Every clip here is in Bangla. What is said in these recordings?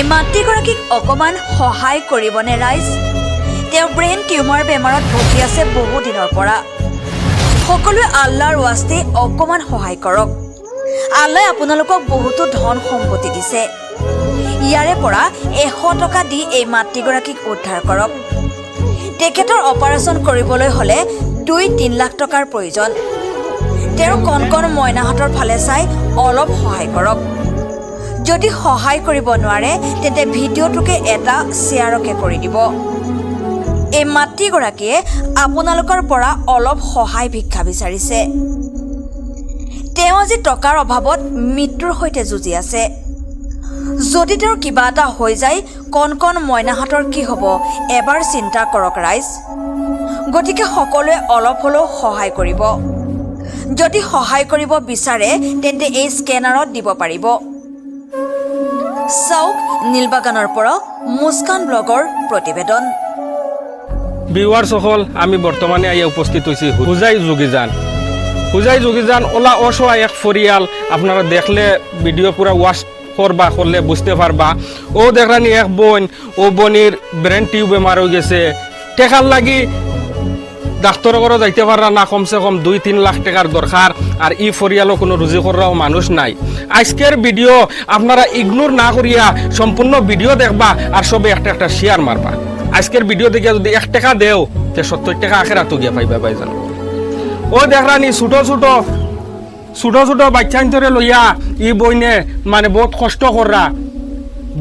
এই মাতৃগৰাকীক অকণমান সহায় কৰিবনে ৰাইজ? তেওঁ ব্ৰেইন টিউমাৰ বেমাৰত ভুগি আছে বহু দিনৰ পৰা। সকলোৱে আল্লাহৰ ৱাস্তে অকণমান সহায় কৰক। আল্লাহে আপোনালোকক বহুতো ধন সম্পত্তি দিছে। ইয়াৰে পৰা 100 টকা দি এই মাতৃগৰাকীক উদ্ধাৰ কৰক। তেখেতৰ অপাৰেশ্যন কৰিবলৈ হ'লে 2-3 লাখ টকাৰ প্ৰয়োজন। তেওঁৰ কণ মইনাহঁতৰ ফালে চাই অলপ সহায় কৰক। যদি সহায় কৰিব নোৱাৰে তেন্তে ভিডিঅ'টোকে এটা শ্বেয়াৰকে কৰি দিব। এই মাতৃগৰাকীয়ে আপোনালোকৰ পৰা অলপ সহায় ভিক্ষা বিচাৰিছে। তেওঁ আজি টকাৰ অভাৱত মৃত্যুৰ সৈতে যুঁজি আছে। যদি তেওঁৰ কিবা এটা হৈ যায় কণ মইনাহঁতৰ কি হ'ব এবাৰ চিন্তা কৰক ৰাইজ। গতিকে সকলোৱে অলপ হ'লেও সহায় কৰিব। যদি সহায় কৰিব বিচাৰে তেন্তে এই স্কেনাৰত দিব পাৰিব। চাওক নীলবাগানৰ পৰা মুস্কান ব্লগৰ প্ৰতিবেদন। ভিউয়ার্সকল আমি বর্তমানে আইয়া উপস্থিত হয়েছি হুজাই যোগীজান ওলা অসহায় এক ফরিয়াল। আপনারা দেখলে ভিডিও পুরা ওয়াশ করবা করলে বুঝতে পারবা। ও দেখলানি এক বোন, ও বোনের ব্রেন টিউব বেমার হয়ে গেছে। টেকার লাগি ডাক্তার ঘরে যাইতে পারা না, কমসে কম 2-3 লাখ টাকার দরকার। আর ই ফরিয়ালও কোনো রুজি করাও মানুষ নাই। আজকের ভিডিও আপনারা ইগনোর না করিয়া সম্পূর্ণ ভিডিও দেখবা আর সবে একটা শেয়ার মারবা। আজকের ভিডিও দেখে যদি 1 টাকা দেও তে 70 টাকা আখেরাতো গিয়া পাইবা ভাইজান। ও দেখরানি ছোট বাচ্চা ধরে লইয়া ই বইনে মানে বহুত কষ্ট কররা।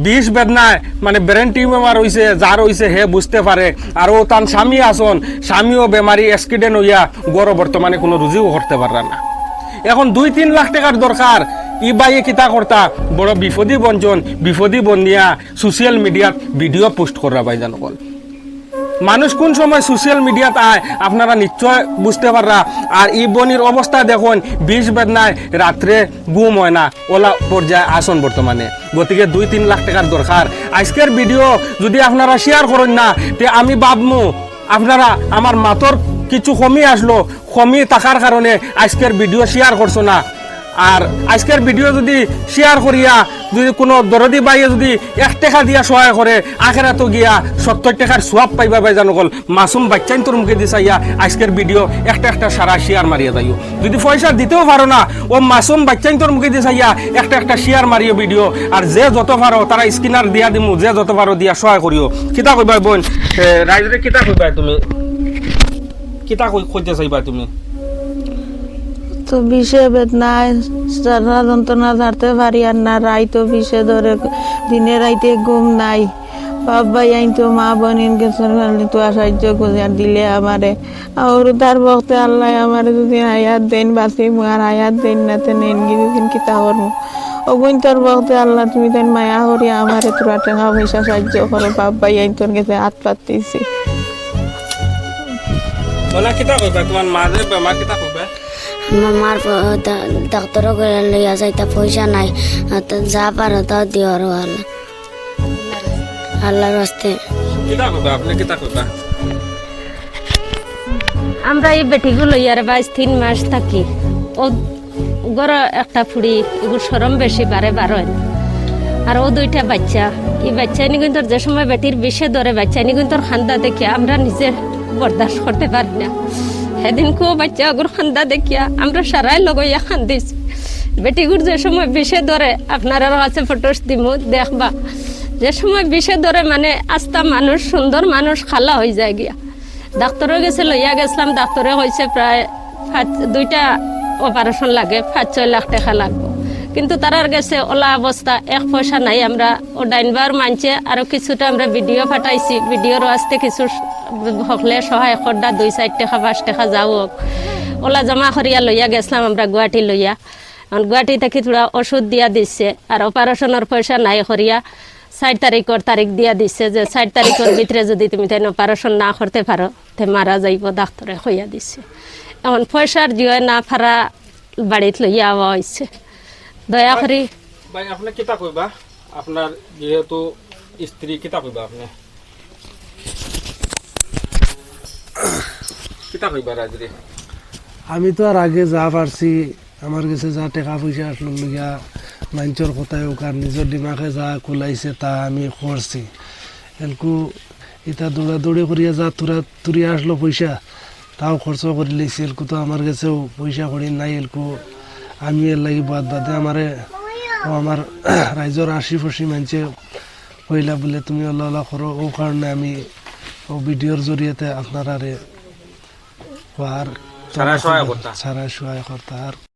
20 বেদনায় মানে ব্রেন টিউমার হইছে, যার হইছে হে বুঝতে পারে। আর ও তার স্বামী আসন, স্বামীও বেমারি অ্যাক্সিডেন্ট হইয়া গড় বর্তমানে কোনো রুজিও করতে পাররা না। এখন 2-3 লাখ টাকার দরকার। ই বাইয়ে কিতা করতা বড় বিপদী বন্দিয়া সোশ্যাল মিডিয়াত ভিডিও পোস্ট করা ভাইজান। মানুষ কোন সময় সোশ্যাল মিডিয়াত আয় আপনারা নিশ্চয় বুঝতে পাররা। আর ই বনির অবস্থা দেখুন, 20 বেদনায় রাত্রে ঘুম হয় না, ওলা পর্যায়ে আসন বর্তমানে। গতিকে 2-3 লাখ টাকার দরকার। আজকের ভিডিও যদি আপনারা শেয়ার করেন না তে আমি ভাবমু আপনারা আমার মাতর কিছু কমি আসলো, কমি থাকার কারণে আজকের ভিডিও শেয়ার করছো না। আর আজকের ভিডিও যদি শেয়ার করিয়া যদি কোনো দরদি বাইয়ে যদি 1 টাকা দিয়া সহায় করে আখেরাতো গিয়া 70 টাকার সোয়াব পাইবা ভাইজান। মাসুম বাচ্চাইন তোর মুখে দিছাইয়া আজকের ভিডিও একটা সারা শেয়ার মারিয়া যাইও। যদি পয়সা দিতেও পারো না ও মাসুম বাচ্চাইন তোর মুখে দিছাইয়া একটা শেয়ার মারিও ভিডিও। আর যে যত পারো তারা স্ক্রিনার দিয়া দিমু, যে যত পারো দিয়া সহায় করিও। কিতা কইবা বোন রাইজরে, কিতা কইবা তুমি, কিতা কইতে চাইবা তুমি? তো বিষে বেদনায় সারা যন্ত্রণা ঝাড়তে পারি আর না। রাইতো বিষে ধরে দিনে রাইতে ঘুম নাই। বাবা আইন তো মা বোনিন গেছেন তো সাহায্য করে দিলে আমারে। আর তার বক্তে আল্লাহ আমারে যদি হায়াত দেন বাঁচি আর হায়াত দেন না তেন দিন কিতা করবো। অগুন তোর বক্তে আল্লাহ তুমি তেন মায়া করি আমারে তোরা টাকা পয়সা সাহায্য করো। বাবা আইন তোর কাছে হাত পাতিছি। কিতা কইবা তোমার মাঝে বেমার, কিতা কইবা? আমার ডাক্তার লইয়া যাইতা পয়সা নাই, যা পারো তা দিও আর আল্লাহর রাস্তে। আমরা এই বেটিগুলো লইয়ার 22-3 মাস থাকি। ও গড় একটা ফুড়ি এগুলো সরম বেশি বারে বারোয়। আর ও 2টা বাচ্চা, এই বাচ্চা নি কিন্তু যে সময় বেটির বিষে ধরে বাচ্চা নি কিন্তু খান্দা দেখে আমরা নিজে বরদাস্ত করতে পারি না। সেদিন খুব বাচ্চা ওগুর খান্দা দেখিয়া আমরা সারাই লগইয়া খান্দিছি। বেটিগুর যে সময় বিষে ধরে আপনারা কাছে ফটোস দিমু দেখবা। যে সময় বিষে ধরে মানে আস্তা মানুষ, সুন্দর মানুষ খালা হয়ে যায় গিয়া। ডাক্তারও গেছে, লইয়া গেছিলাম। ডাক্তারে কইছে প্রায় 2টা অপারেশন লাগে, 5-6 লাখ টাকা লাগবে। কিন্তু তারার গেছে ওলা অবস্থা, 1 পয়সা নাই। আমরা ও ডাইনবার মানছে আরো কিছুটা আমরা ভিডিও পাঠাইছি। ভিডিওর আসতে কিছু হকলে সহায় করডা 2-4 টাকা 5 টাকা যাও ওলা জমা করিয়া লইয়া গেছিলাম আমরা গুয়াহাটি লইয়া। গুয়াহাটি থেকে তোরা ওষুধ দিয়া দিচ্ছে। আর অপারেশনের পয়সা নাই করিয়া 4 তারিখের তারিখ দিয়া দিচ্ছে যে 4 তারিখের ভিতরে যদি তুমি তাই অপারেশন না করতে পারো তে মারা যাইব, ডাক্তারে হইয়া দিচ্ছে। এখন পয়সার জিও না ফারা বাড়িত লইয়া আওয়া হয়েছে। দয়া করি ভাই আপনি কিতা কইবা? আপনার যেহেতু স্ত্রী, কিতা কইবা আপনি, কিতা কইবা রাজরে? আমি তো আর আগে যা পারছি আমার কাছে যা টাকা পয়সা আসলো লইয়া মানুষের কথায় ওকার নিজের দিমাগে যা কুলাইছে তা আমি করছি এলকু এটা দৌড়াদৌড়ি করিয়া যা তুরি আসলো পয়সা তাও খরচ করে লিখছি এলকু তো আমার কাছেও পয়সা করি নাই এলকু আমি এর লাগি বাদে আমারে ও আমার রাইজর আশি মানুষে কইলা বলে তুমি অল্লাহ করো ও কারণে আমি ও ভিডিওর জরিয়াতে আপনারা সারা সহায় করতা আর